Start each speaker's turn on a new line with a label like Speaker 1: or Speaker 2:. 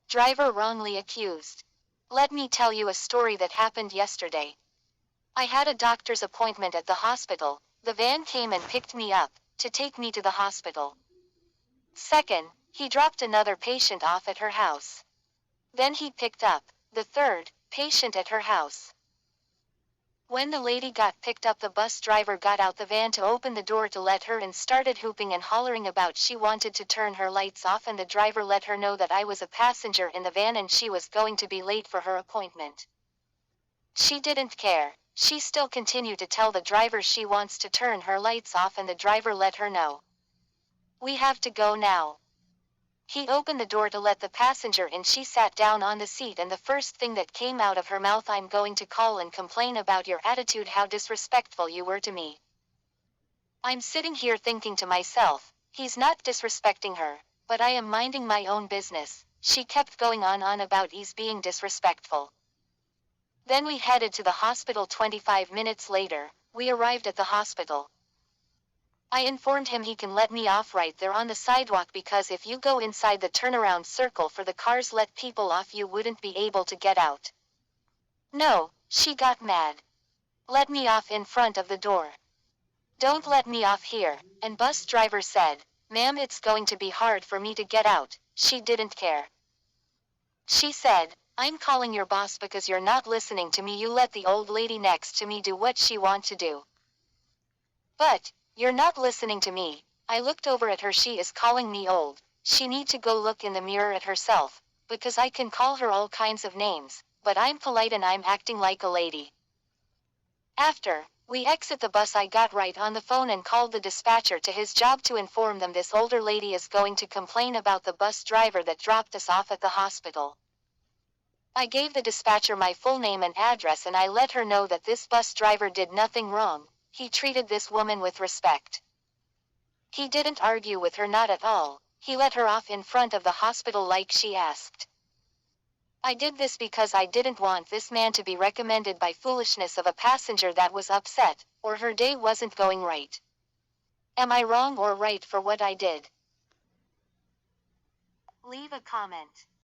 Speaker 1: Driver wrongly accused. Let me tell you a story that happened yesterday. I had a doctor's appointment at the hospital. The van came and picked me up to take me to the hospital. Second, he dropped another patient off at her house. Then he picked up the third patient at her house. When the lady got picked up, the bus driver got out the van to open the door to let her in, started hooping and hollering about she wanted to turn her lights off, and the driver let her know that I was a passenger in the van and she was going to be late for her appointment. She didn't care. She still continued to tell the driver she wants to turn her lights off, and the driver let her know. We have to go now. He opened the door to let the passenger in. She sat down on the seat, and the first thing that came out of her mouth, "I'm going to call and complain about your attitude, how disrespectful you were to me." I'm sitting here thinking to myself, he's not disrespecting her, but I am minding my own business. She kept going on about he's being disrespectful. Then we headed to the hospital. 25 minutes later, we arrived at the hospital. I informed him he can let me off right there on the sidewalk, because if you go inside the turnaround circle for the cars let people off, you wouldn't be able to get out. No, she got mad. Let me off in front of the door. Don't let me off here. And bus driver said, "Ma'am, it's going to be hard for me to get out." She didn't care. She said, "I'm calling your boss because you're not listening to me. You let the old lady next to me do what she wants to do." But you're not listening to me. I looked over at her. She is calling me old. She need to go look in the mirror at herself, because I can call her all kinds of names, but I'm polite and I'm acting like a lady. After we exit the bus, I got right on the phone and called the dispatcher to his job to inform them this older lady is going to complain about the bus driver that dropped us off at the hospital. I gave the dispatcher my full name and address, and I let her know that this bus driver did nothing wrong. He treated this woman with respect. He didn't argue with her, not at all. He let her off in front of the hospital like she asked. I did this because I didn't want this man to be recommended by foolishness of a passenger that was upset, or her day wasn't going right. Am I wrong or right for what I did? Leave a comment.